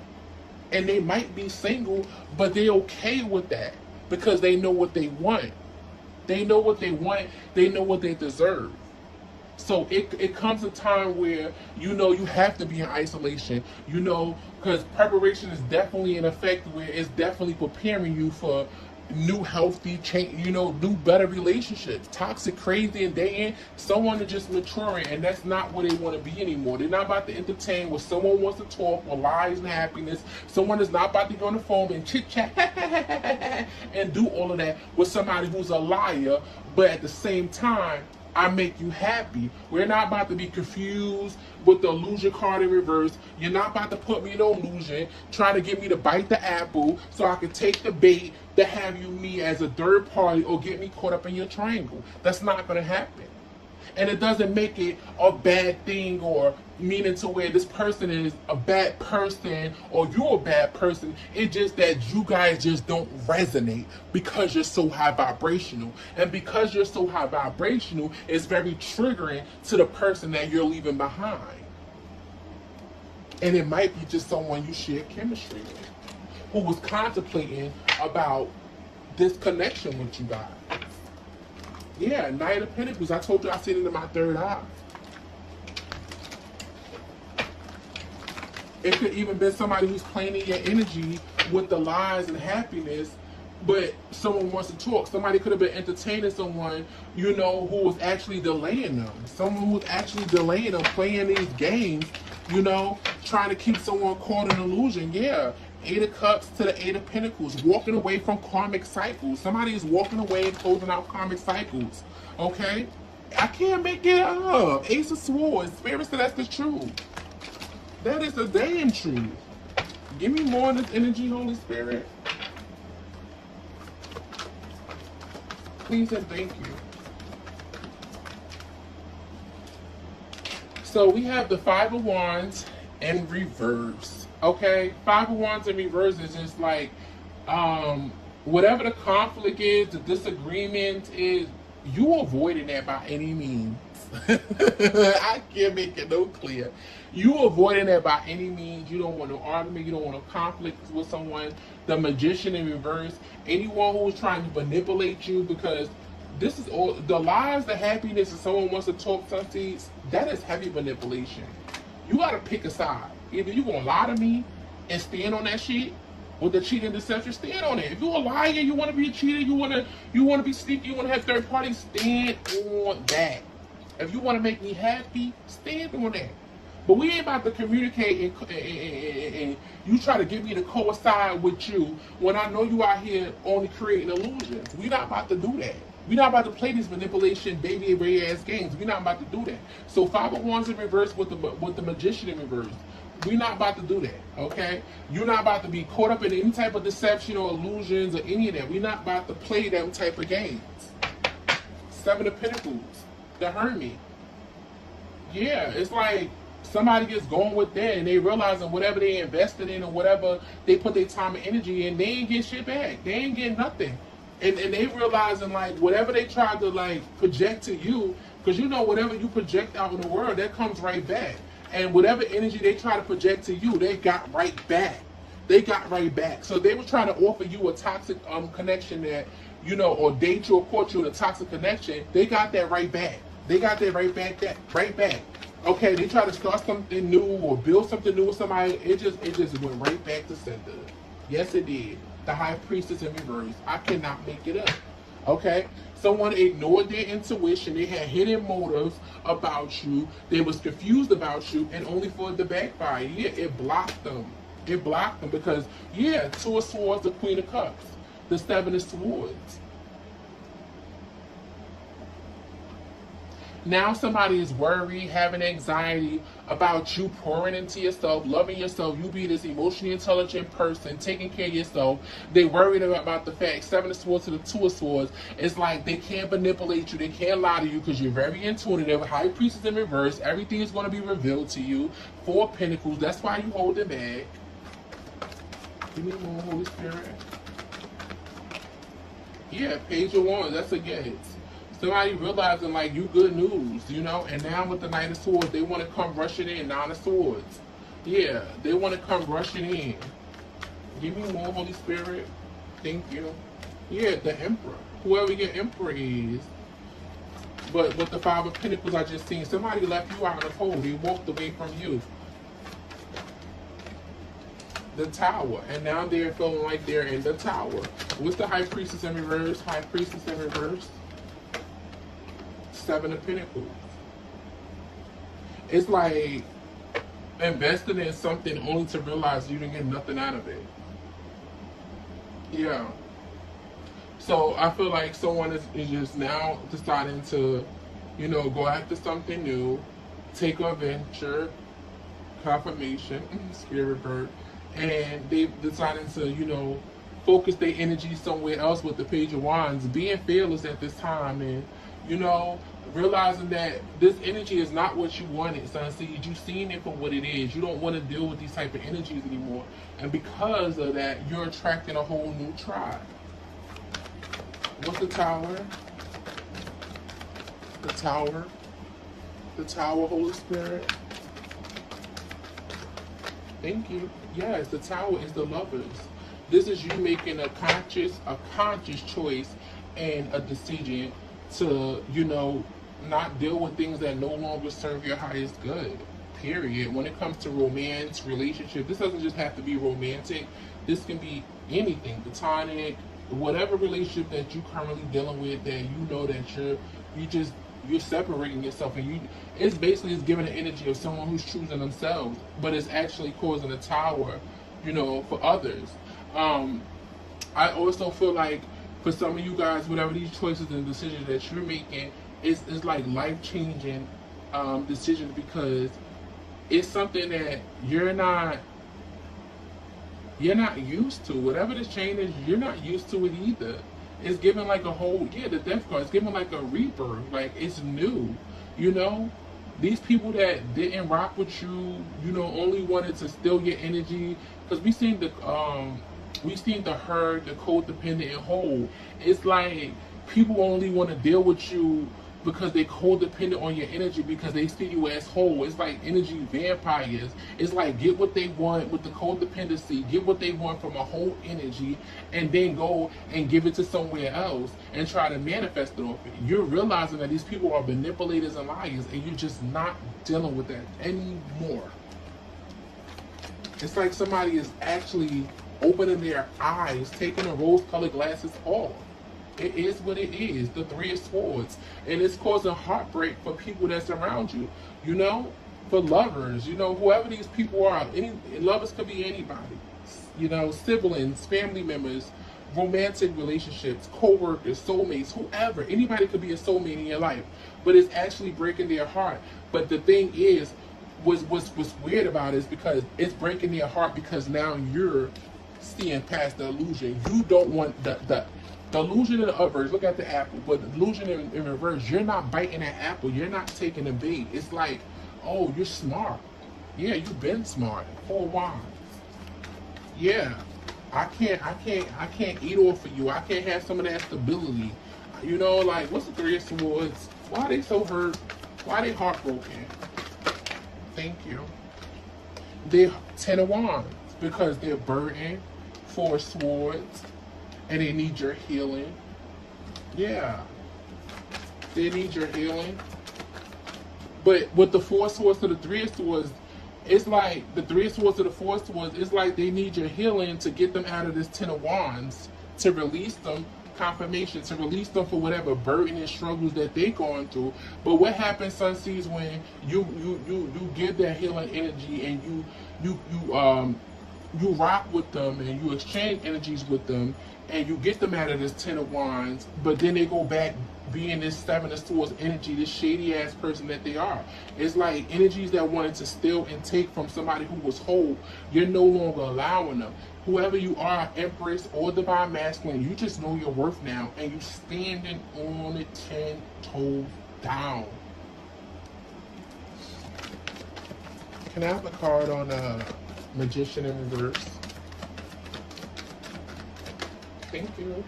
and they might be single, but they're okay with that because they know what they want. They know what they want. They know what they deserve. So it comes a time where you have to be in isolation. Because preparation is definitely in effect, where it's definitely preparing you for new healthy change, new better relationships. Toxic, crazy, and dating, someone is just maturing, and that's not what they want to be anymore. They're not about to entertain what someone wants to talk with lies and happiness. Someone is not about to go on the phone and chit chat and do all of that with somebody who's a liar, but at the same time, I make you happy. We're not about to be confused with the illusion card in reverse. You're not about to put me in an illusion, trying to get me to bite the apple so I can take the bait to have me as a third party or get me caught up in your triangle. That's not going to happen. And it doesn't make it a bad thing or meaning to where this person is a bad person or you're a bad person. It's just that you guys just don't resonate because you're so high vibrational. And because you're so high vibrational, it's very triggering to the person that you're leaving behind. And it might be just someone you share chemistry with, who was contemplating about this connection with you guys. Yeah, Knight of Pentacles. I told you I see it in my third eye. It could even be somebody who's playing in your energy with the lies and happiness, but someone wants to talk. Somebody could have been entertaining someone, who was actually delaying them. Someone who was actually delaying them, playing these games, trying to keep someone caught in illusion. Yeah. 8 of Cups to the 8 of Pentacles, walking away from karmic cycles. Somebody is walking away and closing out karmic cycles. Okay? I can't make it up. Ace of Swords. Spirit said that's the truth. That is the damn truth. Give me more of this energy, Holy Spirit. Please and thank you. So we have the 5 of Wands in reverse. Okay, 5 of Wands in reverse is just like, whatever the conflict is, the disagreement is, you avoiding that by any means. I can't make it no clear. You avoiding that by any means. You don't want no argument. You don't want no conflict with someone. The Magician in reverse. Anyone who's trying to manipulate you, because this is all the lies, the happiness, and someone wants to talk something. That is heavy manipulation. You gotta pick a side. Either you gonna lie to me and stand on that shit with the cheating deception, stand on it. If you're a liar, you wanna be a cheater, you wanna be sneaky, you wanna have third parties, stand on that. If you wanna make me happy, stand on that. But we ain't about to communicate and you try to get me to coincide with you when I know you out here only creating illusions. We not about to do that. We're not about to play these manipulation, baby Ray ass games. We're not about to do that. So Five of Wands in reverse with the Magician in reverse. We're not about to do that, okay? You're not about to be caught up in any type of deception or illusions or any of that. We're not about to play them type of games. Seven of Pentacles, the Hermit. Yeah, it's like somebody gets going with that and they realizing whatever they invested in or whatever they put their time and energy in, they ain't get shit back. They ain't get nothing. And they realizing like whatever they tried to like project to you, because you know whatever you project out in the world, that comes right back. And whatever energy they try to project to you, they got right back. They got right back. So they were trying to offer you a toxic connection that, you know, or date you or court you in a toxic connection. They got that right back. They got that right back. Right back. Okay, they try to start something new or build something new with somebody. It just went right back to sender. Yes, it did. The High Priestess in reverse. I cannot make it up. Okay? Someone ignored their intuition. They had hidden motives about you. They was confused about you, and only for it to backfire. Yeah, it blocked them. It blocked them because, yeah, Two of Swords, the Queen of Cups. The Seven of Swords. Now somebody is worried, having anxiety about you pouring into yourself, loving yourself, you be this emotionally intelligent person, taking care of yourself. They worried about the fact, Seven of Swords to the Two of Swords, it's like they can't manipulate you, they can't lie to you because you're very intuitive. High Priestess in reverse, everything is going to be revealed to you. Four of Pentacles, that's why you hold it back. Give me more, Holy Spirit. Yeah, Page of Wands, that's a yes. Somebody realizing like you good news, you know, and now with the Knight of Swords, they want to come rushing in. Nine of Swords. Yeah, they want to come rushing in. Give me more, Holy Spirit. Thank you. Yeah, the Emperor. Whoever your Emperor is. But with the Five of Pentacles I just seen, somebody left you out in the cold. They walked away from you. The Tower. And now they're feeling like they're in the Tower. What's the High Priestess in reverse? High Priestess in reverse. Seven of Pentacles. It's like investing in something only to realize you didn't get nothing out of it. Yeah. So I feel like someone is just now deciding to, you know, go after something new, take a venture, confirmation, spirit bird, and they've decided to, you know, focus their energy somewhere else with the Page of Wands, being fearless at this time, and you know, realizing that this energy is not what you wanted, Sunseed. You've seen it for what it is. You don't want to deal with these type of energies anymore. And because of that, you're attracting a whole new tribe. What's the Tower? The Tower. The Tower, Holy Spirit. Thank you. Yes, the Tower is the Lovers. This is you making a conscious choice and a decision to, you know, not deal with things that no longer serve your highest good, period. When it comes to romance, relationship, this doesn't just have to be romantic. This can be anything, platonic, whatever relationship that you currently dealing with that you know that you're separating yourself, and it's giving the energy of someone who's choosing themselves, but it's actually causing a tower, you know, for others. I also feel like for some of you guys, whatever these choices and decisions that you're making, it's like life-changing decisions, because it's something that you're not used to. Whatever this change is, you're not used to it either. It's giving like a whole, the Death card, it's giving like a rebirth, like it's new, you know? These people that didn't rock with you, you know, only wanted to steal your energy, because we seen the hurt, the codependent and whole. It's like people only want to deal with you because they codependent on your energy, because they see you as whole. It's like energy vampires. It's like get what they want with the codependency, get what they want from a whole energy, and then go and give it to somewhere else and try to manifest it off it. You're realizing that these people are manipulators and liars, and you're just not dealing with that anymore. It's like somebody is actually opening their eyes, taking the rose-colored glasses off. It is what it is, the Three of Swords. And it's causing heartbreak for people that's around you, you know, for lovers, you know, whoever these people are. Lovers could be anybody, you know, siblings, family members, romantic relationships, co-workers, soulmates, whoever. Anybody could be a soulmate in your life, but it's actually breaking their heart. But the thing is, what's weird about it is because it's breaking their heart because now you're seeing past the illusion. You don't want the illusion in the upwards. Look at the apple, but the illusion in reverse. You're not biting that apple. You're not taking the bait. It's like, oh, you're smart. Yeah, you've been smart for a while. Yeah, I can't eat off of you. I can't have some of that stability. You know, like, what's the Three of Swords? Why are they so hurt? Why are they heartbroken? Thank you. They're Ten of Wands because they're burdened, Four of Swords, and they need your healing. Yeah, they need your healing. But with the Four of Swords to the Three of Swords, it's like the Three of Swords to the Four of Swords, it's like they need your healing to get them out of this Ten of Wands, to release them, confirmation, to release them for whatever burden and struggles that they're going through. But what happens, Sunseeds, when you give that healing energy and you rock with them and you exchange energies with them and you get them out of this Ten of Wands, but then they go back being this Seven of Swords energy, this shady ass person that they are. It's like energies that wanted to steal and take from somebody who was whole. You're no longer allowing them. Whoever you are, Empress or Divine Masculine, you just know your worth now, and you standing on it 10 toes down. Can I have a card on Magician in reverse? Thank you.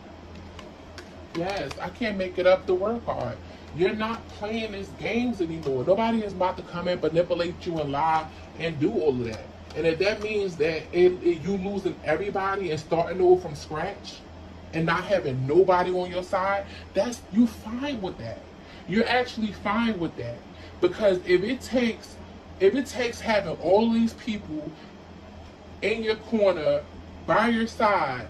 Yes, I can't make it up the word card. You're not playing these games anymore. Nobody is about to come and manipulate you and lie and do all of that. And if that means that you losing everybody and starting over from scratch and not having nobody on your side, you fine with that. You're actually fine with that. Because if it takes having all these people in your corner by your side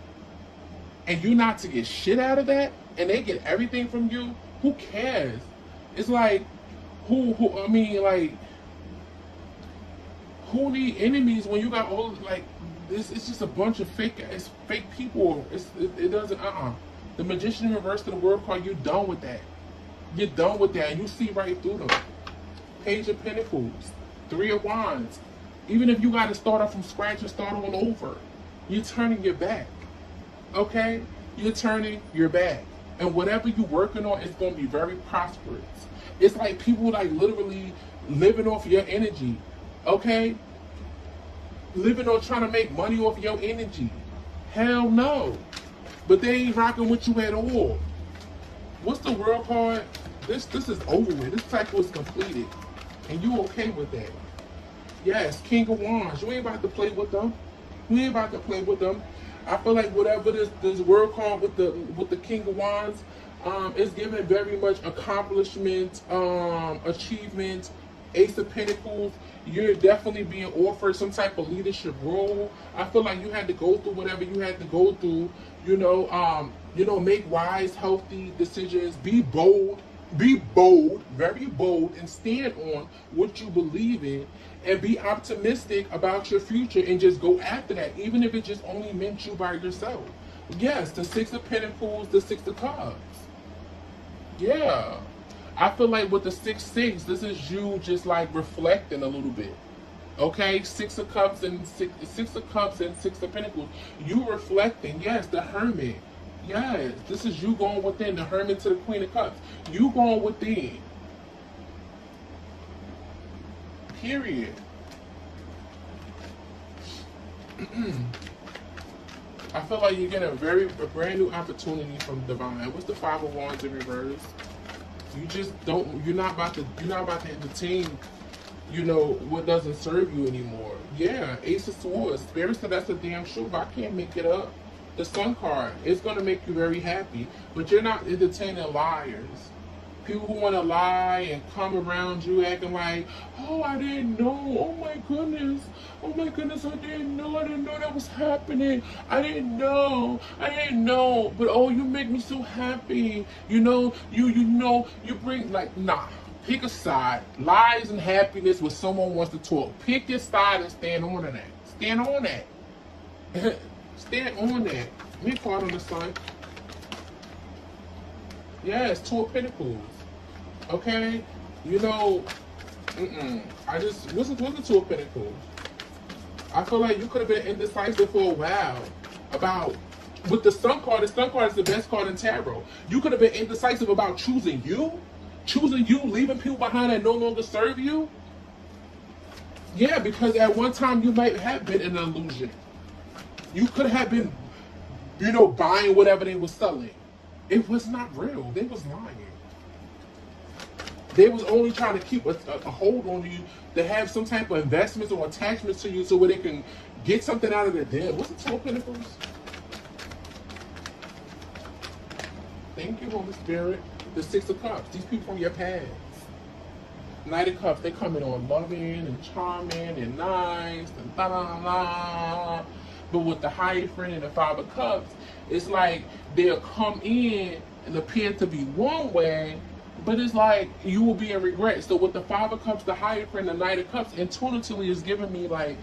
and you not to get shit out of that, and they get everything from you, who cares? It's like, who need enemies when you got all, like, this? It's just a bunch of fake people. It doesn't, The Magician in reverse to the World card, you're done with that. You're done with that, and you see right through them. Page of Pentacles, Three of Wands. Even if you got to start off from scratch and start all over, you're turning your back. Okay? You're turning your back. And whatever you're working on is going to be very prosperous. It's like people like literally living off your energy. Okay? Living on trying to make money off your energy. Hell no. But they ain't rocking with you at all. What's the World card? This is over with. This cycle is completed. And you okay with that. Yes, King of Wands. You ain't about to play with them. You ain't about to play with them. I feel like whatever this World card with the King of Wands is giving very much accomplishment, achievement. Ace of Pentacles, you're definitely being offered some type of leadership role. I feel like you had to go through whatever you had to go through. Make wise, healthy decisions. Be bold, very bold, and stand on what you believe in. And be optimistic about your future and just go after that, even if it just only meant you by yourself. Yes, the Six of Pentacles, the Six of Cups. Yeah. I feel like with the 6-6, this is you just like reflecting a little bit. Okay? Six of Cups and Six of Pentacles. You reflecting. Yes, the Hermit. Yes, this is you going within. The Hermit to the Queen of Cups. You going within. Period. I feel like you're getting a brand new opportunity from Divine. What's the Five of Wands in reverse? You just don't. You're not about to entertain. What doesn't serve you anymore. Yeah, Ace of Swords. Spirit said that's a damn sure. I can't make it up. The Sun card. It's gonna make you very happy, but you're not entertaining liars. People who want to lie and come around you acting like, oh, I didn't know. Oh my goodness, I didn't know that was happening. I didn't know. But oh, you make me so happy. You bring, like, nah. Pick a side. Lies and happiness when someone wants to talk. Pick your side and stand on that. Stand on that. Stand on that. Me card on the sun. Yes, Two of Pentacles. Okay? You know, I just, what's the Two of Pentacles? I feel like you could have been indecisive for a while about, with the Sun card is the best card in tarot. You could have been indecisive about choosing you, leaving people behind that no longer serve you. Yeah, because at one time you might have been an illusion. You could have been, you know, buying whatever they were selling. It was not real. They was lying. They was only trying to keep a hold on you, to have some type of investments or attachments to you so where they can get something out of their debt. What's the Two of Pentacles? Thank you, Holy Spirit. The Six of Cups. These people from your past. Knight of Cups, they come in all loving and charming and nice and da da da. But with the Hierophant and the Five of Cups, it's like they'll come in and appear to be one way, but it's like you will be in regret. So with the Five of Cups, the Hierophant, and the Knight of Cups, intuitively is giving me like,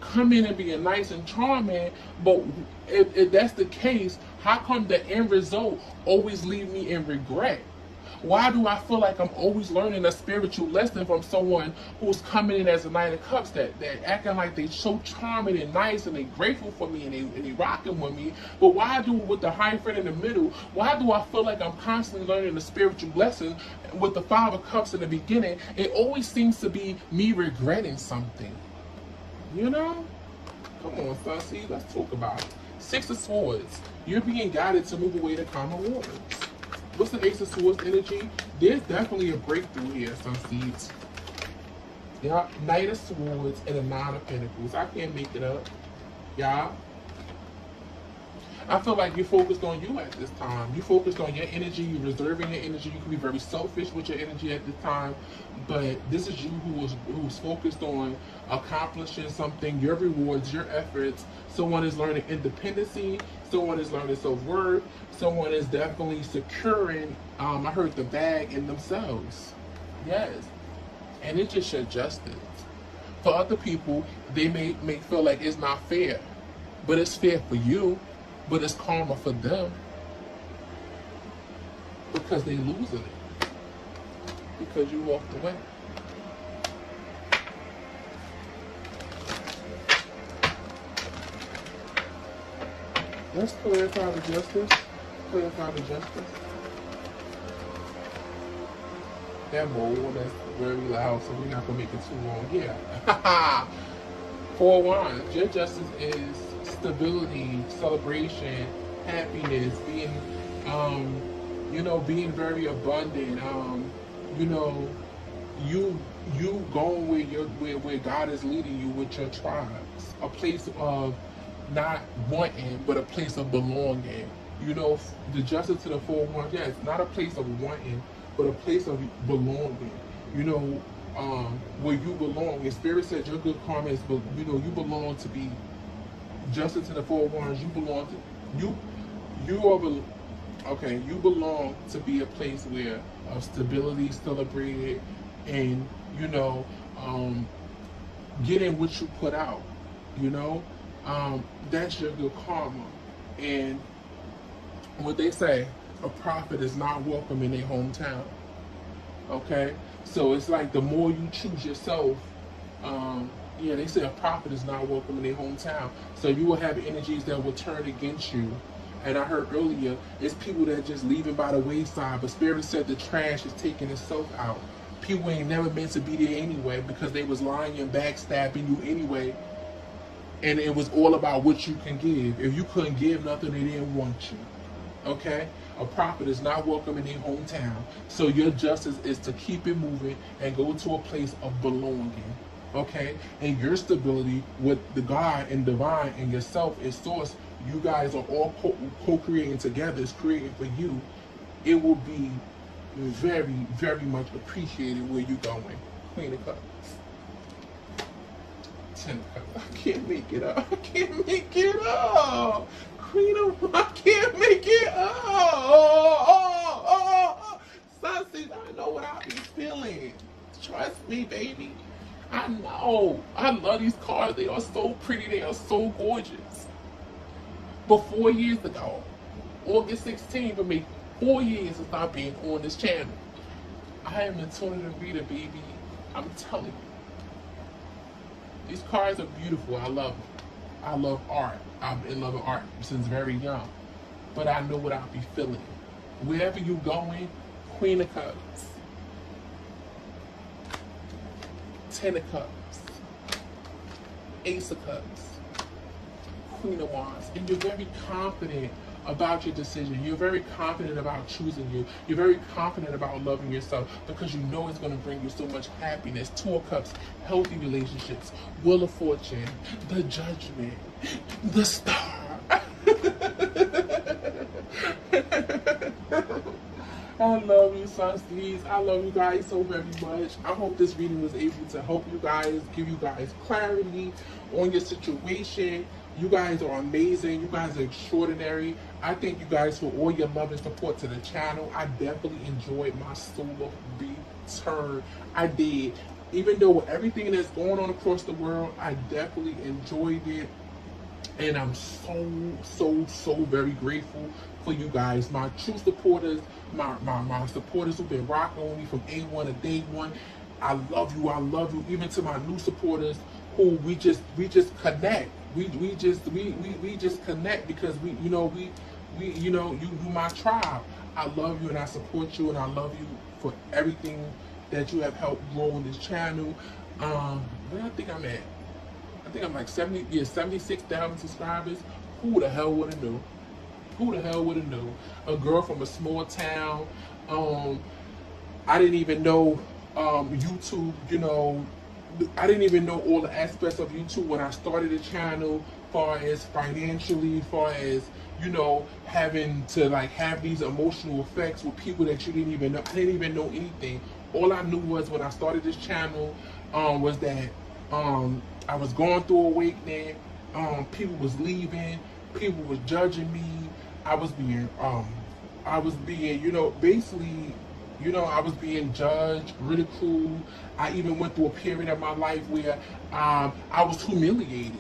come in and being nice and charming. But if that's the case, how come the end result always leave me in regret? Why do I feel like I'm always learning a spiritual lesson from someone who's coming in as a Knight of Cups, that acting like they so charming and nice and they grateful for me and they rocking with me? But why do, with the Hierophant in the middle, why do I feel like I'm constantly learning a spiritual lesson? With the Five of Cups in the beginning, it always seems to be me regretting something. You know? Come on, son. See, let's talk about it. Six of Swords. You're being guided to move away to calmer waters. What's the Ace of Swords energy? There's definitely a breakthrough here, some seeds. Yeah, Knight of Swords and a Nine of Pentacles. I can't make it up. Yeah. I feel like you're focused on you at this time. You're focused on your energy. You're reserving your energy. You can be very selfish with your energy at this time. But this is you who's focused on accomplishing something, your rewards, your efforts. Someone is learning independency. Someone is learning self-worth. Someone is definitely securing, I heard, the bag in themselves. Yes. And it's just your justice. For other people, they may feel like it's not fair. But it's fair for you. But it's karma for them. Because they losing it. Because you walked away. Let's clarify the justice. Clarify the justice. That bowl, that's very loud, so we're not going to make it too long here. Four of Wands. Your justice is stability, celebration, happiness, being, being very abundant. You going where God is leading you with your tribes. A place of not wanting, but a place of belonging. You know, the justice to the Four of Wands, yeah, it's not a place of wanting, but a place of belonging. You know, where you belong. And Spirit said your good karma is, you belong to be justice to the Four of Wands. You belong to you belong to be a place where of stability, celebrated, and getting what you put out. That's your good karma. And what they say, a prophet is not welcome in their hometown. Okay, so it's like the more you choose yourself, they say a prophet is not welcome in their hometown. So you will have energies that will turn against you. And I heard earlier, it's people that just leaving by the wayside. But Spirit said the trash is taking itself out. People ain't never meant to be there anyway because they was lying and backstabbing you anyway. And it was all about what you can give. If you couldn't give nothing, they didn't want you. Okay? A prophet is not welcome in their hometown. So your justice is to keep it moving and go to a place of belonging. Okay? And your stability with the God and divine and yourself and source, you guys are all co-creating together. It's creating for you. It will be very, very much appreciated where you're going. Queen of Cups. 10 of Cups. I can't make it up. I can't make it up. Queen of, I can't make it up. Sunset, I know what I be feeling. Trust me, baby. I know. I love these cards. They are so pretty. They are so gorgeous. But 4 years ago, August 16th, will make 4 years since I've been on this channel. I am in tune to reader, baby. I'm telling you. These cards are beautiful. I love them. I love art. I've been loving art since very young. But I know what I'll be feeling. Wherever you going, Queen of Cups, Ten of Cups, Ace of Cups, Queen of Wands. And you're very confident about your decision. You're very confident about choosing you. You're very confident about loving yourself because you know it's going to bring you so much happiness. Two of Cups, healthy relationships, Wheel of Fortune, the Judgment, the Star. I love you, Sunsteeds. I love you guys so very much. I hope this reading was able to help you guys, give you guys clarity on your situation. You guys are amazing. You guys are extraordinary. I thank you guys for all your love and support to the channel. I definitely enjoyed my solo return. I did. Even though with everything that's going on across the world, I definitely enjoyed it. And I'm so very grateful for you guys, my true supporters, my supporters who've been rocking with me from A1 to day one. I love you. I love you. Even to my new supporters who we just connect. We just connect because you my tribe. I love you and I support you and I love you for everything that you have helped grow on this channel. Where I think I'm at? I think I'm like 76,000 subscribers. Who the hell would have knew? Who the hell would have knew? A girl from a small town. I didn't even know YouTube, I didn't even know all the aspects of YouTube when I started the channel, far as financially, far as, having to have these emotional effects with people that you didn't even know. I didn't even know anything. All I knew was when I started this channel was that I was going through awakening, people was leaving, people was judging me, I was being, basically, I was being judged, ridiculed. I even went through a period of my life where I was humiliated,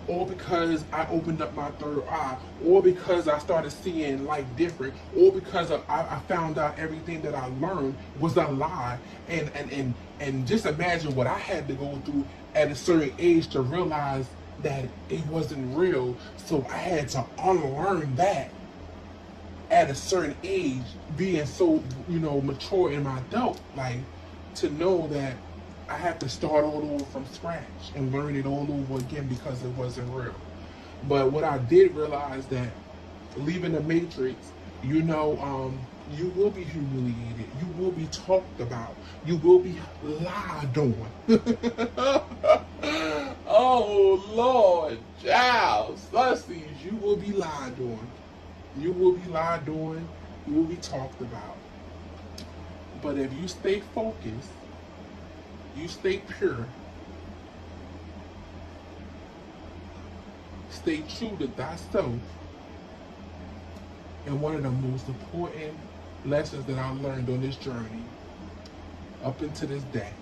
all because I opened up my third eye, or because I started seeing life different, or because I found out everything that I learned was a lie. And just imagine what I had to go through at a certain age to realize that it wasn't real. So I had to unlearn that at a certain age, being so, mature in my adult life, to know that I have to start all over from scratch and learn it all over again because it wasn't real. But what I did realize that leaving the Matrix, you will be humiliated. You will be talked about. You will be lied on. Oh, Lord, child, Sussies, you will be lied on. You will be lied on. You will be talked about. But if you stay focused, you stay pure, stay true to thyself, and one of the most important lessons that I learned on this journey up until this day,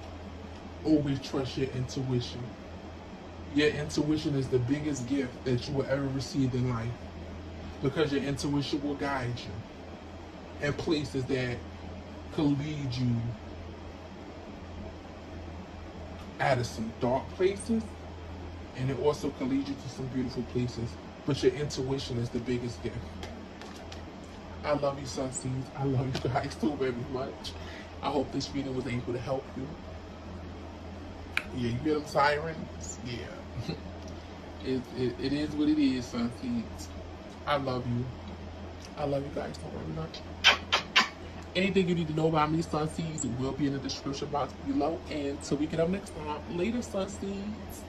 always trust your intuition. Your intuition is the biggest gift that you will ever receive in life, because your intuition will guide you in places that could lead you out of some dark places, and it also can lead you to some beautiful places. But your intuition is the biggest gift. I love you, Sunseeds. I love you guys so very much. I hope this reading was able to help you. Yeah, you hear them sirens? Yeah. It is what it is, Sunseeds. I love you. I love you guys so very much. Anything you need to know about me, Sunseeds, will be in the description box below. And till we get up next time, later, Sunseeds.